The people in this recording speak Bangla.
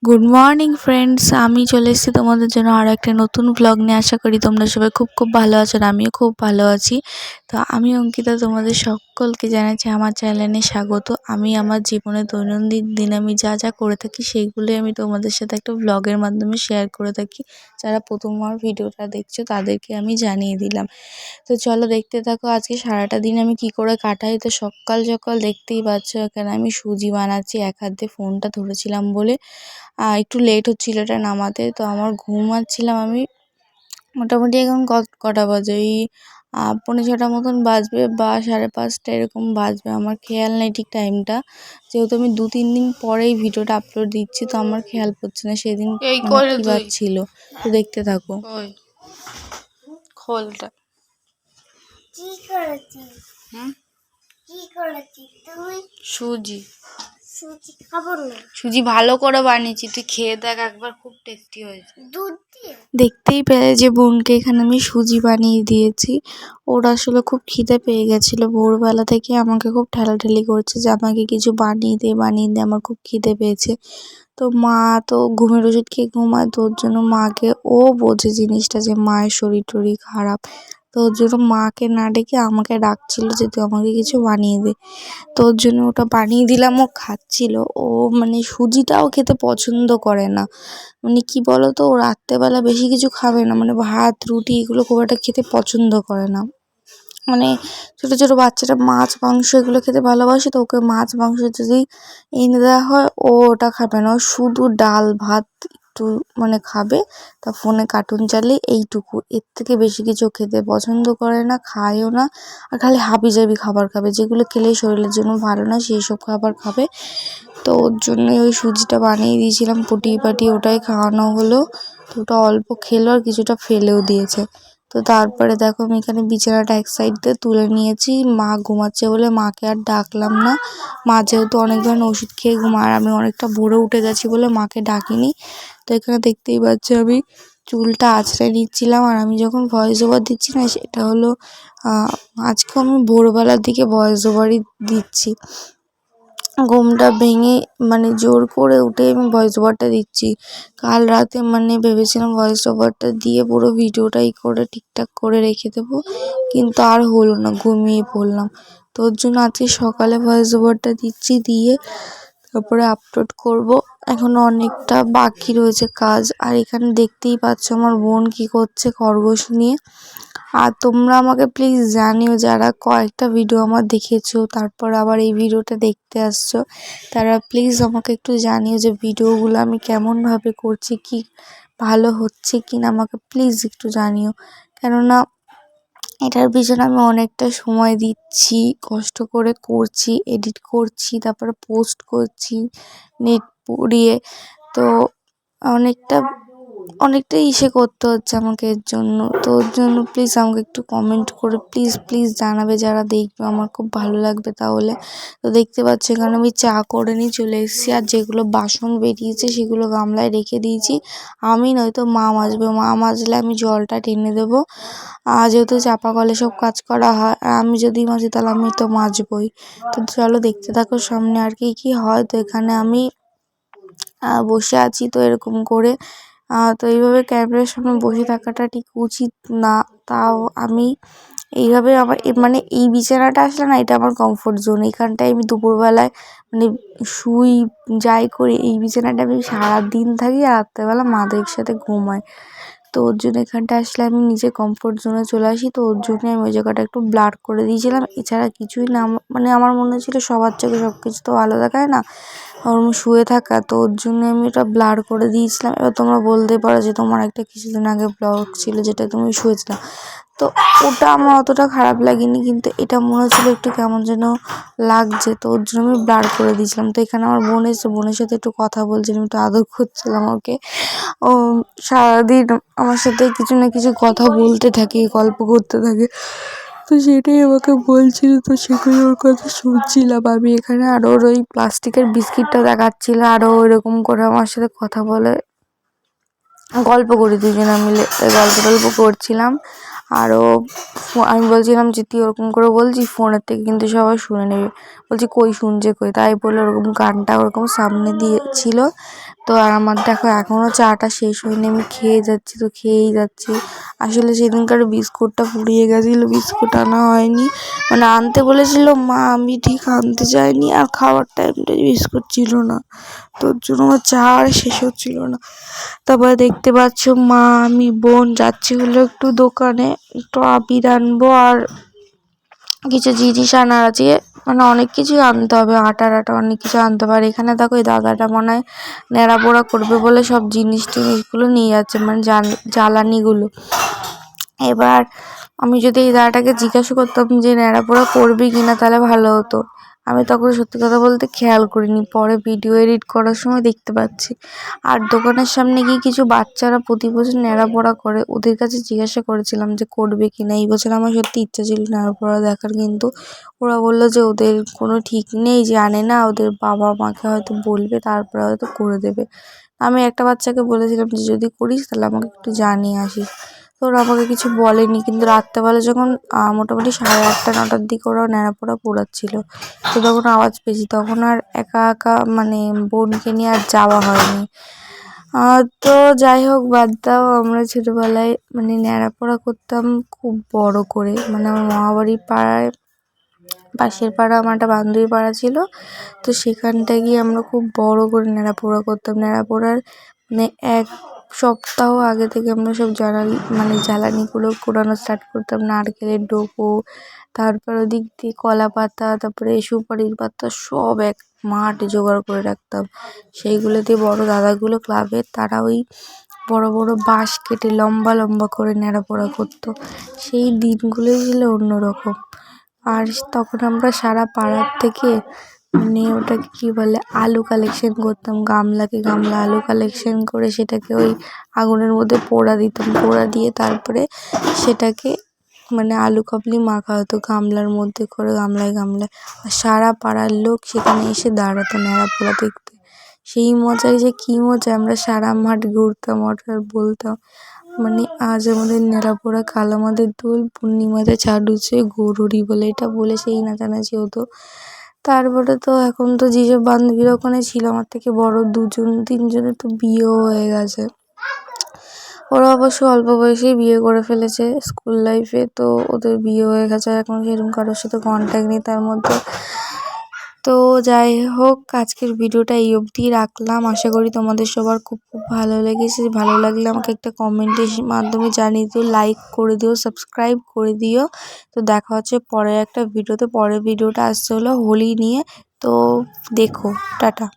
গুড মর্নিং ফ্রেন্ডস, আমি চলে এসেছি তোমাদের জন্য আরও একটা নতুন ব্লগ নিয়ে। আশা করি তোমরা সবাই খুব খুব ভালো আছো আর আমিও খুব ভালো আছি। তো আমি অঙ্কিতা, তোমাদের সকলকে জানাচ্ছি আমার চ্যানেলে স্বাগত। আমি আমার জীবনে দৈনন্দিন দিন আমি যা যা করে থাকি সেইগুলোই আমি তোমাদের সাথে একটা ব্লগের মাধ্যমে শেয়ার করে থাকি। যারা প্রথমবার ভিডিওটা দেখছো তাদেরকে আমি জানিয়ে দিলাম। তো চলো দেখতে থাকো আজকে সারাটা দিন আমি কি করে কাটাই। তো সকাল সকাল দেখতেই পাচ্ছ এখানে আমি সুজি বানাচ্ছি, এক হাত দিয়ে ফোনটা ধরেছিলাম বলে একটু লেট হচ্ছিল এটা নামাতে। তো আমার ঘুমাচ্ছিলাম আমি মোটামুটি এখন কটা বাজে, ওই 5:45 মতন বাজবে বা 5:30 এরকম বাজবে, আমার খেয়াল নেই ঠিক টাইমটা। যেহেতু আমি 2-3 দিন পরেই ভিডিওটা আপলোড দিচ্ছি তো আমার খেয়াল পড়ছে না সেদিন কী বাজছিল। তো দেখতে থাকো। খোলটা সুজি সুজি ভালো করে বানিয়েছি, তুই খেয়ে দেখ একবার, খুব টেস্টি হয়েছে। দেখতেই পেলে যে বোনকে এখানে আমি সুজি বানিয়ে দিয়েছি। ওরা আসলে খুব খিদে পেয়ে গেছিলো, ভোরবেলা থেকে আমাকে খুব ঠেলাঠেলি করছে যে আমাকে কিছু বানিয়ে দে বানিয়ে দে, আমার খুব খিদে পেয়েছে। তো মা তো ঘুমের ওষুধ খেয়ে ঘুমায়, তো ওর জন্য মাকে, ও বোঝে জিনিসটা যে মায়ের শরীর টরীর খারাপ, তো ওর জন্য মাকে না ডেকে আমাকে ডাকছিল যে তুই আমাকে কিছু বানিয়ে দে। তো ওর জন্য ওটা বানিয়ে দিলাম, ও খাচ্ছিল। ও মানে সুজিটাও খেতে পছন্দ করে না, মানে কি বলো তো, ও রাত্রেবেলা বেশি কিছু খাবে না, মানে ভাত রুটি এগুলো খুব একটা খেতে পছন্দ করে না। মানে ছোটো ছোটো বাচ্চারা মাছ মাংস এগুলো খেতে ভালোবাসে, তো ওকে মাছ মাংস যদি এনে দেওয়া হয় ও ওটা খাবে না, ও শুধু ডাল ভাত একটু মানে খাবে, তা ফোনে কার্টুন চালিয়ে এইটুকু, এর থেকে বেশি কিছু খেতে পছন্দ করে না, খায়ও না। আর খালি হাবিজাবি খাবার খাবে, যেগুলো খেলে শরীরের জন্য ভালো না সেই সব খাবার খাবে। তো ওর জন্যই ওই সুজিটা বানিয়ে দিয়েছিলাম, পুটিয়ে পাটিয়ে ওটাই খাওয়ানো হলো। তো ওটা অল্প খেলো আর কিছুটা ফেলেও দিয়েছে। তো তারপরে দেখো আমি এখানে বিছানাটা এক সাইড দিয়ে তুলে নিয়েছি, মা ঘুমাচ্ছে বলে মাকে আর ডাকলাম না। মা যেহেতু অনেক ধরনের ওষুধ খেয়ে ঘুমায়, আর আমি অনেকটা ভোরে উঠে গেছি বলে মাকে ডাকিনি। তো এখানে দেখতেই পাচ্ছি আমি চুলটা আঁচড়ে নিচ্ছিলাম, আর আমি যখন ভয়েস ওভার দিচ্ছি না সেটা হলো আজকে আমি ভোরবেলার দিকে ভয়েস ওভারই দিচ্ছি। ঘুমটা ভেঙে মানে জোর করে উঠে আমি ভয়েস ওভারটা দিচ্ছি। কাল রাতে মানে ভেবেছিলাম ভয়েস ওভারটা দিয়ে পুরো ভিডিওটাই করে ঠিকঠাক করে রেখে দেবো, কিন্তু আর হলো না, ঘুমিয়ে পড়লাম। তো ওর জন্য আজকে সকালে ভয়েস ওভারটা দিচ্ছি, দিয়ে তারপরে আপলোড করব। এখনও অনেকটা বাকি রয়েছে কাজ। আর এখানে দেখতেই পাচ্ছ আমার বোন কি করছে খরগোশ নিয়ে। আর তোমরা আমাকে প্লিজ জানিও, যারা কয়েকটা ভিডিও আমার দেখেছো তারপর আবার এই ভিডিওটা দেখতে আসছো, তারা প্লিজ আমাকে একটু জানিও যে ভিডিওগুলো আমি কেমনভাবে করছি, কি ভালো হচ্ছে কি না, আমাকে প্লিজ একটু জানিও। কেননা এটার পিছনে আমি অনেকটা সময় দিচ্ছি, কষ্ট করে করছি, এডিট করছি, তারপরে পোস্ট করছি নেট পুড়িয়ে। তো অনেকটা অনেকটা করতে হচ্ছে আমাকে এর জন্য। তো ওর জন্য প্লিজ আমাকে একটু কমেন্ট করে প্লিজ প্লিজ জানাবে, যারা দেখবে আমার খুব ভালো লাগবে তাহলে। তো দেখতে পাচ্ছ এখানে আমি চা করে নিয়ে চলে এসেছি, আর যেগুলো বাসন বেরিয়েছে সেগুলো গামলায় রেখে দিয়েছি। আমি নয়তো মা মাজবে, মা মাজলে আমি জলটা টেনে দেবো। যেহেতু চাপা কলে সব কাজ করা হয়, আর আমি যদি মাজি তাহলে আমি তো মাজবই। তো চলো দেখতে থাকো সামনে আর কি কি হয়। তো এখানে আমি বসে আছি তো এরকম করে, তো এইভাবে ক্যামেরার সামনে বসে থাকাটা ঠিক উচিত না, তাও আমি এইভাবে আমার মানে এই বিছানাটা আসলে না, এটা আমার কমফোর্ট জোন। এইখানটায় আমি দুপুরবেলায় মানে শুই, যাই করি, এই বিছানাটা আমি সারাদিন থাকি, আর রাত্রেবেলা মাদের সাথে ঘুমাই। তো ওর জন্য এখানটা আসলে আমি নিজে কমফোর্ট জোনে চলে আসি। তো ওর জন্য আমি ওই জায়গাটা একটু ব্লার করে দিয়েছিলাম, এছাড়া কিছুই না। মানে আমার মনে হচ্ছিলো সবার চোখে সব কিছু তো ভালো দেখায় না, ওরম শুয়ে থাকা, তো ওর জন্য আমি ওটা ব্লার করে দিয়েছিলাম। এবার তোমরা বলতে পারো যে তোমার একটা কিছুদিন আগে ব্লগ ছিল যেটা তুমি শুয়েছিলাম, তো ওটা আমার অতটা খারাপ লাগেনি, কিন্তু এটা মনে হচ্ছিলো একটু কেমন যেন লাগছে, তো ওর জন্য আমি ব্লার করে দিয়েছিলাম। তো এখানে আমার বোন এসে, বোনের সাথে একটু কথা বলছিলাম, একটু আদর করছিলাম ওকে। ও সারাদিন আমার সাথে কিছু না কিছু কথা বলতে থাকে, গল্প করতে থাকে, তো সেটাই আমাকে বলছিল, তো সেগুলো ওর কথা শুনছিলাম আমি এখানে। আর ওর ওই প্লাস্টিকের বিস্কিটটা দেখাচ্ছিল, আরও ওইরকম করে আমার সাথে কথা বলে গল্প করি, দুজনে মিলে গল্প টল্প করছিলাম। আরও আমি বলছিলাম যে তুই ওরকম করে বলছিস ফোনের থেকে কিন্তু সবাই শুনে নেবে। বলছি কই শুনছে কই, তাই বলে ওরকম গানটা ওরকম সামনে দিয়েছিল। তো আর আমার দেখো এখনও চাটা শেষ হয়নি, আমি খেয়ে যাচ্ছি তো খেয়েই যাচ্ছি। আসলে সেদিনকার বিস্কুটটা পুড়িয়ে গেছিলো, বিস্কুট আনা হয়নি, মানে আনতে বলেছিল মা, আমি ঠিক আনতে যাইনি, আর খাওয়ার টাইমটা বিস্কুট ছিল না, তোর জন্য আমার চা আর শেষ হচ্ছিল না। তারপরে দেখতে পাচ্ছ মা আমি বোন যাচ্ছি হলো একটু দোকানে, একটু আবির আনবো আর কিছু জিনিস আনার আছে, মানে অনেক কিছুই আনতে হবে, আটা অনেক কিছু আনতে পারে। এখানে দেখো এই দাদাটা মনে হয় ন্যাড়া পোড়া করবে বলে সব জিনিসগুলো নিয়ে যাচ্ছে, মানে জ্বালানিগুলো। এবার আমি যদি এই দাদাটাকে জিজ্ঞাসা করতাম যে ন্যাড়া পোড়া করবি কিনা তাহলে ভালো হতো। আমি তখন সত্যি কথা বলতে খেয়াল করিনি, পরে ভিডিও এডিট করার সময় দেখতে পাচ্ছি। আর দোকানের সামনে গিয়ে কিছু বাচ্চারা প্রতি বছর ন্যাড়া পোড়া করে, ওদের কাছে জিজ্ঞাসা করেছিলাম যে করবে কিনা। এই বছর আমার সত্যি ইচ্ছা ছিল ন্যাড়া পোড়া দেখার, কিন্তু ওরা বললো যে ওদের কোনো ঠিক নেই, জানে না, ওদের বাবা মাকে হয়তো বলবে তারপরে হয়তো করে দেবে। আমি একটা বাচ্চাকে বলেছিলাম যে যদি করিস তাহলে আমাকে একটু জানিয়ে আসিস। তো ওরা আমাকে কিছু বলেনি, কিন্তু রাত্রেবেলা যখন মোটামুটি 8:30-9টার দিকে ওরা ন্যাড়াপোড়া পোড়াচ্ছিল, তো তখন আওয়াজ পেয়েছি, তখন আর একা একা মানে বোনকে নিয়ে আর যাওয়া হয়নি। তো যাই হোক বাদ দাও। আমরা ছোটোবেলায় মানে ন্যাড়াপোড়া করতাম খুব বড় করে, মানে আমার মামাবাড়ির পাড়ায়, পাশের পাড়া আমার একটা বান্ধবী পাড়া ছিল, তো সেখানটায় গিয়ে আমরা খুব বড় করে ন্যাড়াপোড়া করতাম। ন্যাড়াপোড়ার মানে 1 সপ্তাহ আগে থেকে আমরা সব জ্বালানিগুলো কুড়ানো স্টার্ট করতাম, নারকেলের ডোকো, তারপর ওদিক দিয়ে কলা পাতা, তারপরে সুপারির পাতা সব এক মাঠে জোগাড় করে রাখতাম। সেইগুলো দিয়ে বড় দাদাগুলো ক্লাবের, তারা ওই বড় বড় বাঁশ কেটে লম্বা লম্বা করে ন্যাড়াপোড়া করতো। সেই দিনগুলোই ছিল অন্যরকম। আর তখন আমরা সারা পাড়ার থেকে মানে ওটাকে কী বলে আলু কালেকশন করতাম, গামলা আলু কালেকশন করে সেটাকে ওই আগুনের মধ্যে পোড়া দিতাম, পোড়া দিয়ে তারপরে সেটাকে মানে আলু কাবলি মাখা হতো গামলার মধ্যে করে, গামলায় আর সারা পাড়ার লোক সেখানে এসে দাঁড়াতো ন্যাড়াপোড়া দেখতে। সেই মজায় যে কী মজা, আমরা সারা মাঠ ঘুরতাম আর বলতাম মানে আজ আমাদের ন্যাড়াপোড়া, কাল আমাদের দোল, পূর্ণিমাতে চাঁদ উঠছে, গৌরহরি বলে এটা বলে সেই নাচানাচি হতো। তারপরে তো এখন তো যেসব বান্ধবীরা ওখানে ছিল আমার থেকে বড় 2-3জনের তো বিয়েও হয়ে গেছে। ওরা অবশ্য অল্প বয়সেই বিয়ে করে ফেলেছে স্কুল লাইফে, তো ওদের বিয়ে হয়ে গেছে, আর এখন সেরকম কারোর সাথে কন্ট্যাক্ট নেই তার মধ্যে। তো যাই হোক, আজকের ভিডিওটা এই অবধিই রাখলাম। আশা করি তোমাদের সবার খুব খুব ভালো লেগেছে। ভালো লাগলে আমাকে একটা কমেন্টের মাধ্যমে জানিয়ে দিও, লাইক করে দিও, সাবস্ক্রাইব করে দিও। তো দেখা হচ্ছে পরের একটা ভিডিওতে। পরের ভিডিওটা আসছে হলো হোলি নিয়ে, তো দেখো। টাটা।